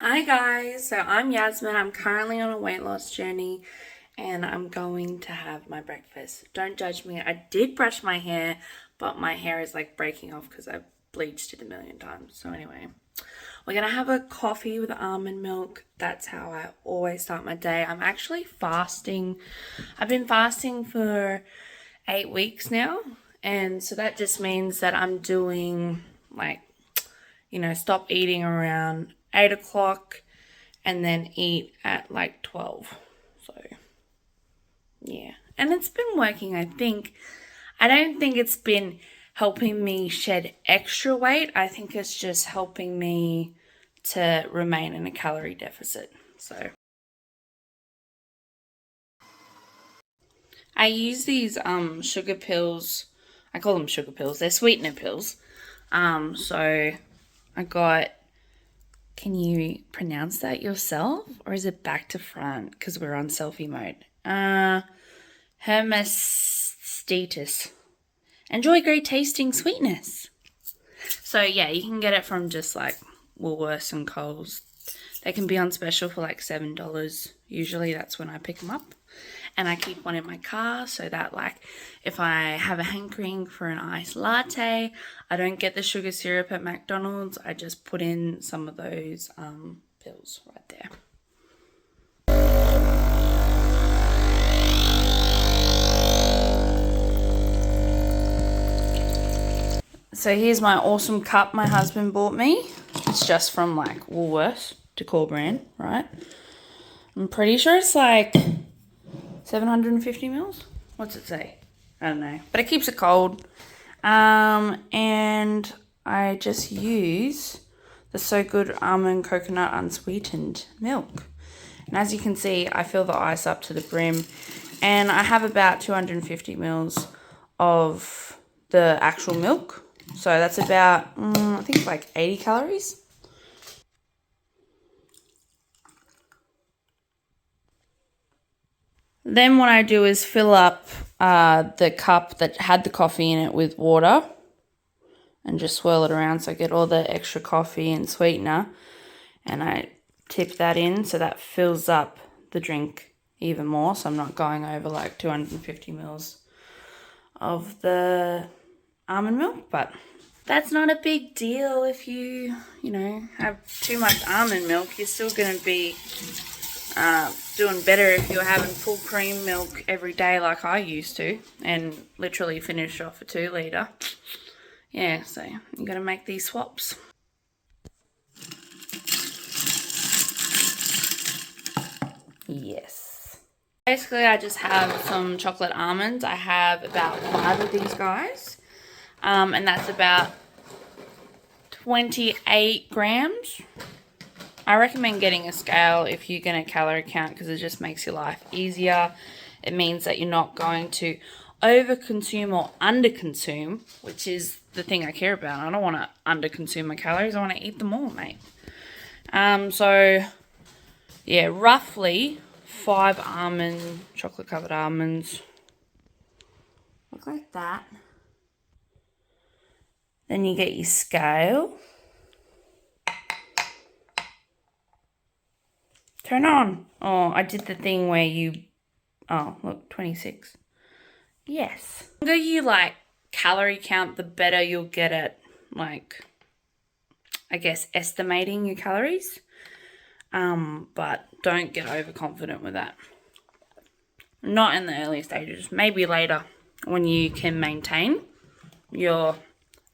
Hi guys, so I'm Yasmin. I'm currently on a weight loss journey and I'm going to have my breakfast. Don't judge me. I did brush my hair, but my hair is like breaking off because I've bleached it a million times. So anyway, we're gonna have a coffee with almond milk. That's how I always start my day. I'm actually fasting. I've been fasting for 8 weeks now, and so that just means that I'm doing like, stop eating around 8 o'clock and then eat at like 12. So, yeah. And it's been working, I think. I don't think it's been helping me shed extra weight. I think it's just helping me to remain in a calorie deficit. So, I use these sugar pills. I call them sugar pills. They're sweetener pills. So I got, can you pronounce that yourself? Or is it back to front? Because we're on selfie mode. Hermastatus. Enjoy great tasting sweetness. So yeah, you can get it from just like Woolworths and Coles. They can be on special for like $7. Usually that's when I pick them up. And I keep one in my car so that like if I have a hankering for an iced latte, I don't get the sugar syrup at McDonald's. I just put in some of those pills right there. So here's my awesome cup my husband bought me. It's just from like Woolworths, decor brand, right? I'm pretty sure it's like 750 mils. What's it say? I don't know. But it keeps it cold. And I just use the So Good Almond Coconut Unsweetened Milk. And as you can see, I fill the ice up to the brim. And I have about 250 mils of the actual milk. So that's about, I think like 80 calories. Then what I do is fill up the cup that had the coffee in it with water and just swirl it around so I get all the extra coffee and sweetener, and I tip that in so that fills up the drink even more, so I'm not going over like 250 mils of the almond milk. But that's not a big deal. If you have too much almond milk, you're still going to be doing better if you're having full cream milk every day like I used to and literally finish off a 2 litre. Yeah, so you got to make these swaps. Yes. Basically, I just have some chocolate almonds. I have about 5 of these guys. And that's about 28 grams. I recommend getting a scale if you're going to calorie count because it just makes your life easier. It means that you're not going to overconsume or underconsume, which is the thing I care about. I don't want to underconsume my calories. I want to eat them all, mate. So, yeah, roughly 5 chocolate-covered almonds. Look like that. Then you get your scale. Turn on. Oh, I did the thing where look, 26. Yes. The longer you like calorie count, the better you'll get at like, I guess, estimating your calories. But don't get overconfident with that. Not in the early stages. Maybe later when you can maintain your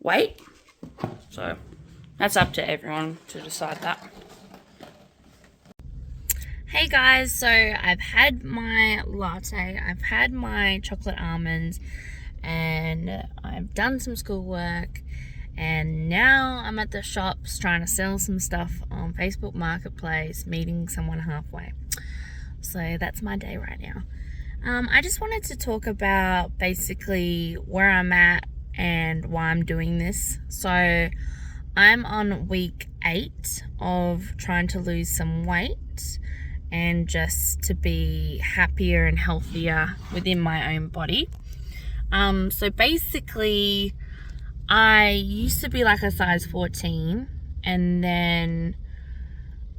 weight. So that's up to everyone to decide that. Hey guys, so I've had my latte, I've had my chocolate almonds, and I've done some schoolwork, and now I'm at the shops trying to sell some stuff on Facebook Marketplace, meeting someone halfway. So that's my day right now. I just wanted to talk about basically where I'm at and why I'm doing this. So I'm on week 8 of trying to lose some weight and just to be happier and healthier within my own body. So basically, I used to be like a size 14, and then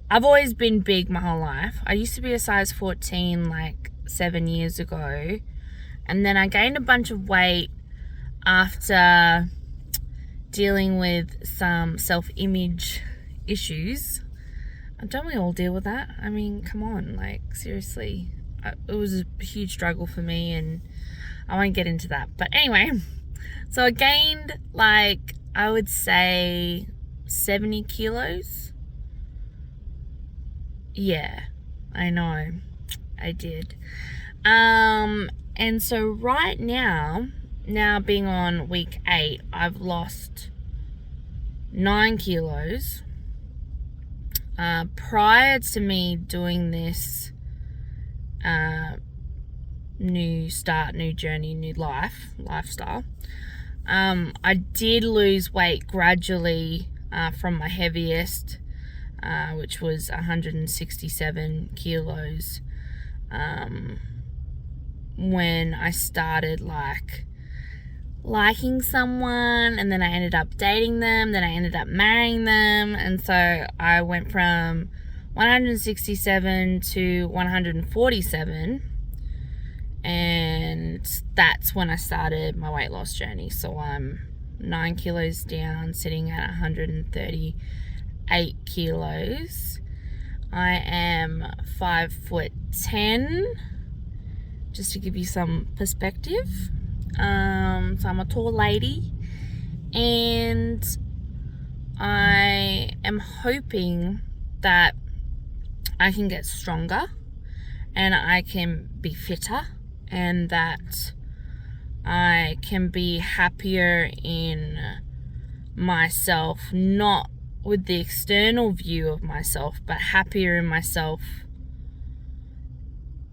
I've always been big my whole life. I used to be a size 14 like 7 years ago, and then I gained a bunch of weight after dealing with some self-image issues. Don't we all deal with that? I mean, come on, like, seriously. It was a huge struggle for me, and I won't get into that. But anyway, so I gained, like, I would say 70 kilos. Yeah, I know. I did. And so right now being on week 8, I've lost 9 kilos. Prior to me doing this new start, new journey, new lifestyle, I did lose weight gradually from my heaviest, which was 167 kilos, when I started liking someone, and then I ended up dating them, then I ended up marrying them, and so I went from 167 to 147, and that's when I started my weight loss journey. So I'm 9 kilos down, sitting at 138 kilos. I am 5'10", just to give you some perspective. So I'm a tall lady, and I am hoping that I can get stronger and I can be fitter, and that I can be happier in myself, not with the external view of myself, but happier in myself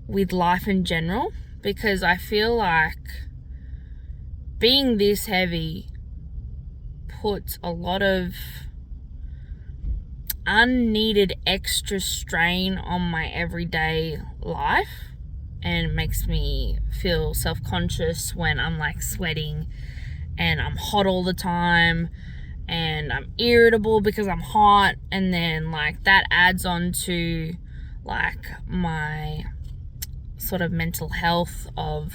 with life in general, because I feel like being this heavy puts a lot of unneeded extra strain on my everyday life, and makes me feel self-conscious when I'm like sweating and I'm hot all the time, and I'm irritable because I'm hot, and then like that adds on to like my sort of mental health of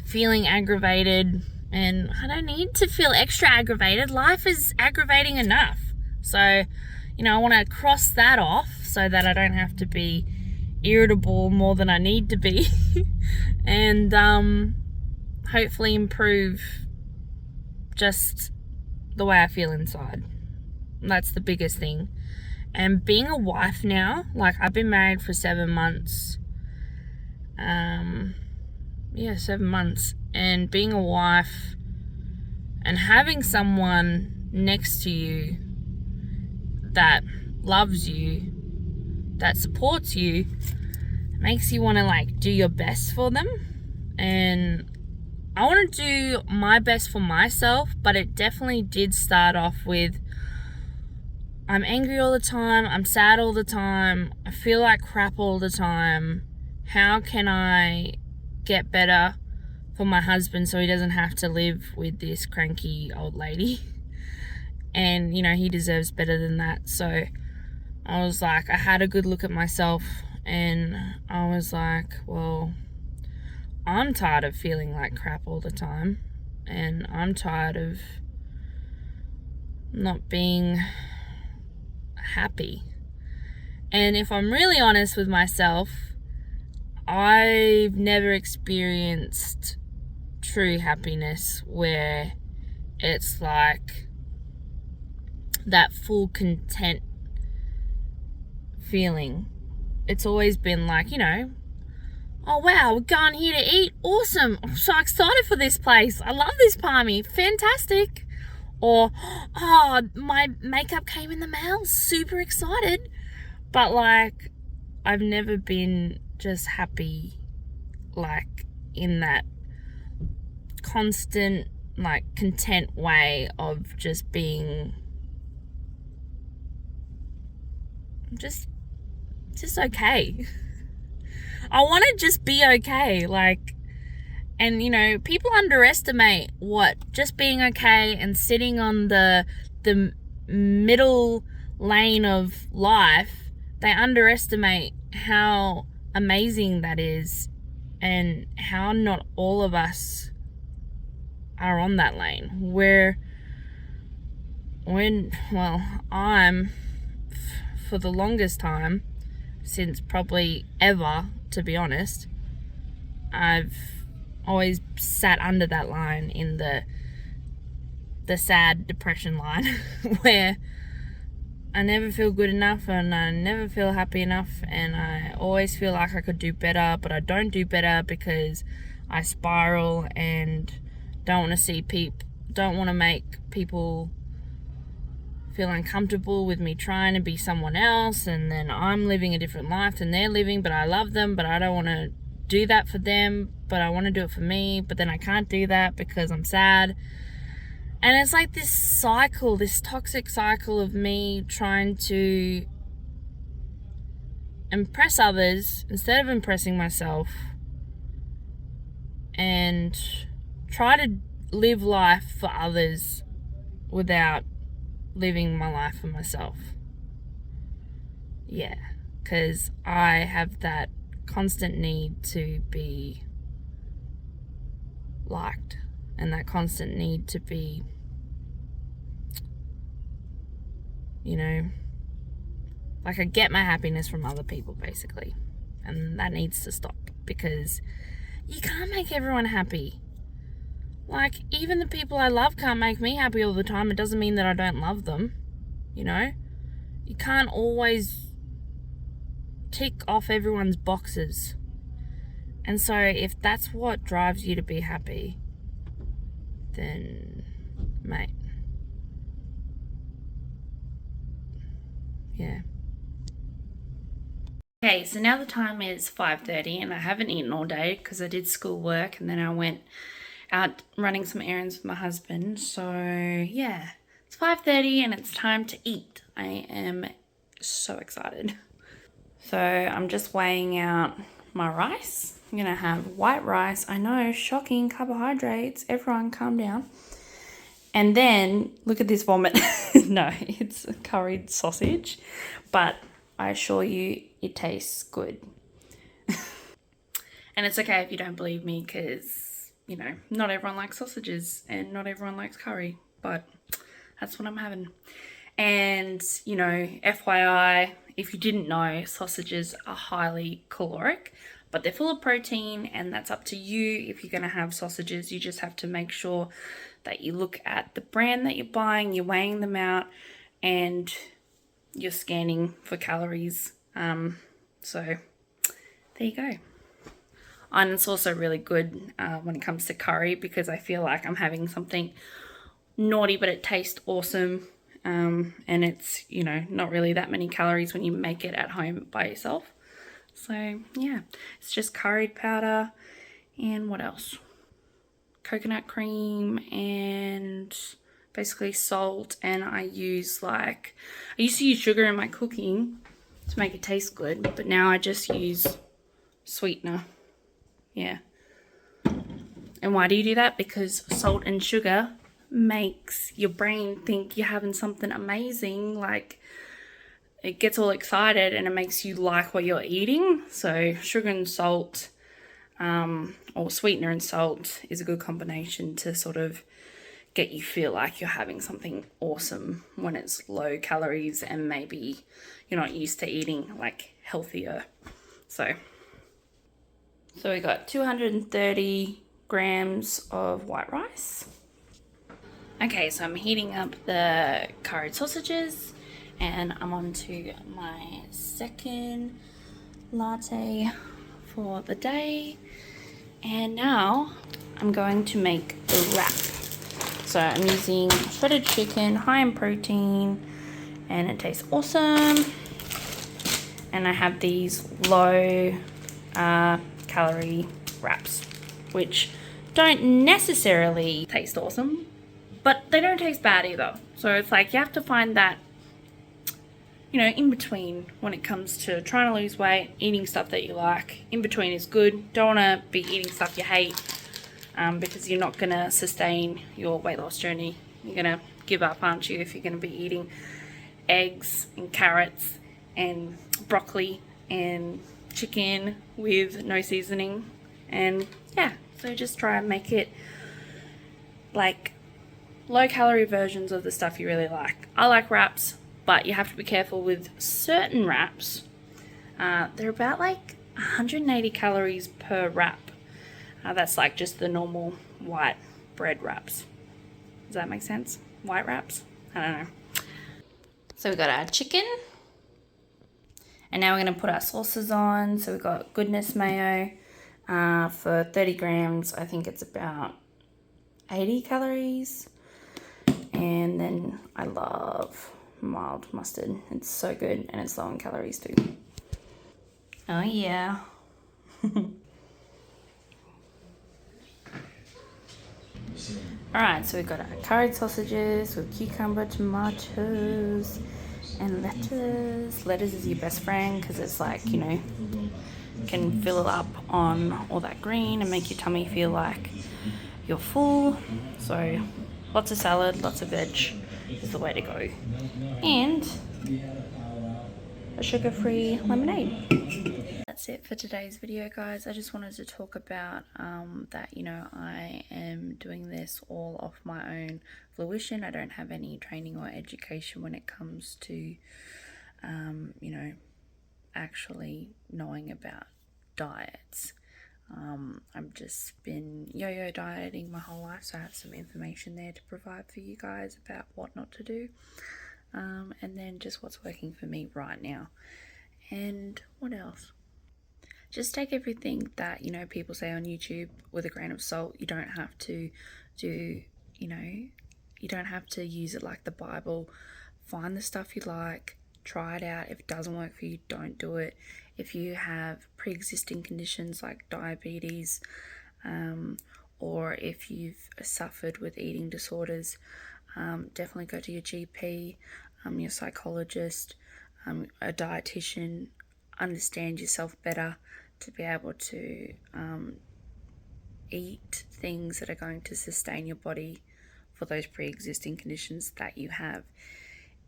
feeling aggravated. And I don't need to feel extra aggravated. Life is aggravating enough. So, I want to cross that off so that I don't have to be irritable more than I need to be. And hopefully improve just the way I feel inside. That's the biggest thing. And being a wife now, like I've been married for 7 months. 7 months. And being a wife and having someone next to you that loves you, that supports you, makes you want to like do your best for them. And I want to do my best for myself, but it definitely did start off with, I'm angry all the time, I'm sad all the time, I feel like crap all the time. How can I get better for my husband so he doesn't have to live with this cranky old lady? And he deserves better than that. So I was like, I had a good look at myself, and I was like, well, I'm tired of feeling like crap all the time, and I'm tired of not being happy. And if I'm really honest with myself, I've never experienced true happiness where it's like that full content feeling. It's always been like, oh wow, we're going here to eat, awesome, I'm so excited for this place, I love this palmy, fantastic. Or, oh, my makeup came in the mail, super excited. But like, I've never been just happy, like in that constant, like content way of just being just okay. I want to just be okay, like, and people underestimate what just being okay and sitting on the middle lane of life, they underestimate how amazing that is and how not all of us are on that lane. I'm, for the longest time, since probably ever, to be honest, I've always sat under that line in the sad depression line where I never feel good enough and I never feel happy enough, and I always feel like I could do better, but I don't do better because I spiral and don't want to make people feel uncomfortable with me trying to be someone else, and then I'm living a different life than they're living, but I love them, but I don't want to do that for them, but I want to do it for me, but then I can't do that because I'm sad. And it's like this cycle, this toxic cycle of me trying to impress others instead of impressing myself, and try to live life for others without living my life for myself. Yeah, because I have that constant need to be liked and that constant need to be, like I get my happiness from other people basically, and that needs to stop because you can't make everyone happy. Like, even the people I love can't make me happy all the time. It doesn't mean that I don't love them, You can't always tick off everyone's boxes. And so if that's what drives you to be happy, then, mate, yeah. Okay, so now the time is 5:30 and I haven't eaten all day because I did schoolwork and then I went out running some errands with my husband. So yeah, it's 5:30 and it's time to eat. I am so excited. So I'm just weighing out my rice. I'm gonna have white rice. I know, shocking carbohydrates. Everyone calm down. And then look at this vomit. No, it's a curried sausage, but I assure you it tastes good. And it's okay if you don't believe me because, not everyone likes sausages and not everyone likes curry, but that's what I'm having. And, FYI, if you didn't know, sausages are highly caloric, but they're full of protein, and that's up to you. If you're going to have sausages, you just have to make sure that you look at the brand that you're buying, you're weighing them out, and you're scanning for calories. So there you go. And it's also really good when it comes to curry because I feel like I'm having something naughty, but it tastes awesome. And it's, not really that many calories when you make it at home by yourself. So yeah, it's just curried powder and what else? Coconut cream and basically salt. And I used to use sugar in my cooking to make it taste good, but now I just use sweetener. Yeah. And why do you do that? Because salt and sugar makes your brain think you're having something amazing. Like, it gets all excited and it makes you like what you're eating. So sugar and salt, or sweetener and salt, is a good combination to sort of get you feel like you're having something awesome when it's low calories and maybe you're not used to eating like healthier. So we got 230 grams of white rice. Okay, so I'm heating up the curried sausages and I'm on to my second latte for the day. And now I'm going to make the wrap. So I'm using shredded chicken, high in protein, and it tastes awesome. And I have these low calorie wraps, which don't necessarily taste awesome, but they don't taste bad either. So it's like you have to find that, in between when it comes to trying to lose weight, eating stuff that you like. In between is good. Don't want to be eating stuff you hate because you're not going to sustain your weight loss journey. You're going to give up, aren't you, if you're going to be eating eggs and carrots and broccoli and chicken with no seasoning. And yeah, so just try and make it like low calorie versions of the stuff you really like. I like wraps, but you have to be careful with certain wraps. They're about like 180 calories per wrap. That's like just the normal white bread wraps. Does that make sense? White wraps? I don't know. So we got our chicken. And now we're going to put our sauces on. So we've got Goodness Mayo for 30 grams. I think it's about 80 calories. And then I love mild mustard. It's so good and it's low in calories too. Oh yeah. Alright, so we've got our curried sausages with cucumber, tomatoes, and lettuce. Lettuce is your best friend because it's like, you know, can fill it up on all that green and make your tummy feel like you're full. So lots of salad, lots of veg is the way to go. And a sugar-free lemonade. That's it for today's video, guys. I just wanted to talk about that, you know, I am doing this all off my own fruition. I don't have any training or education when it comes to, you know, actually knowing about diets. I've just been yo-yo dieting my whole life, so I have some information there to provide for you guys about what not to do, and then just what's working for me right now. And what else? Just take everything that, you know, people say on YouTube with a grain of salt. You don't have to do, you know, you don't have to use it like the Bible. Find the stuff you like, try it out. If it doesn't work for you, don't do it. If you have pre-existing conditions like diabetes, or if you've suffered with eating disorders, definitely go to your GP, your psychologist, a dietitian. Understand yourself better to be able to eat things that are going to sustain your body for those pre-existing conditions that you have.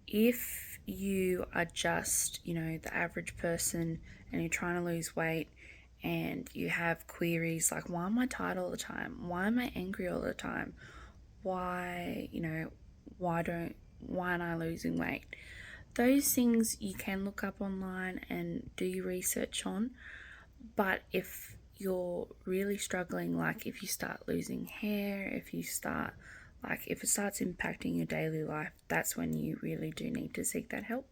If you are just, you know, the average person and you're trying to lose weight and you have queries like, why am I tired all the time? Why am I angry all the time? Why, you know, why aren't I losing weight? Those things you can look up online and do your research on. But if you're really struggling, like if you start losing hair, if it starts impacting your daily life, that's when you really do need to seek that help.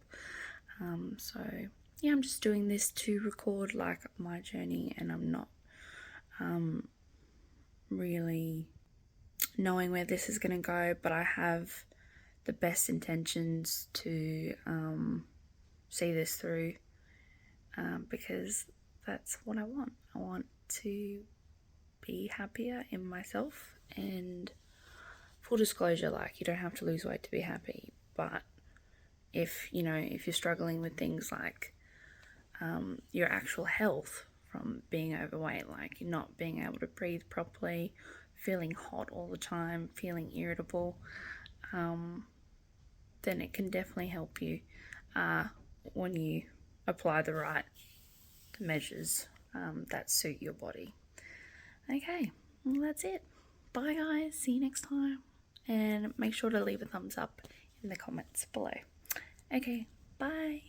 So yeah, I'm just doing this to record like my journey, and I'm not really knowing where this is going to go, but I have the best intentions to see this through, because that's what I want. I want to be happier in myself, and full disclosure, like, you don't have to lose weight to be happy, but if you're struggling with things like your actual health from being overweight, like you're not being able to breathe properly, feeling hot all the time, feeling irritable, then it can definitely help you when you apply the right measures that suit your body. Okay, well, that's it. Bye guys, see you next time, and make sure to leave a thumbs up in the comments below. Okay, bye.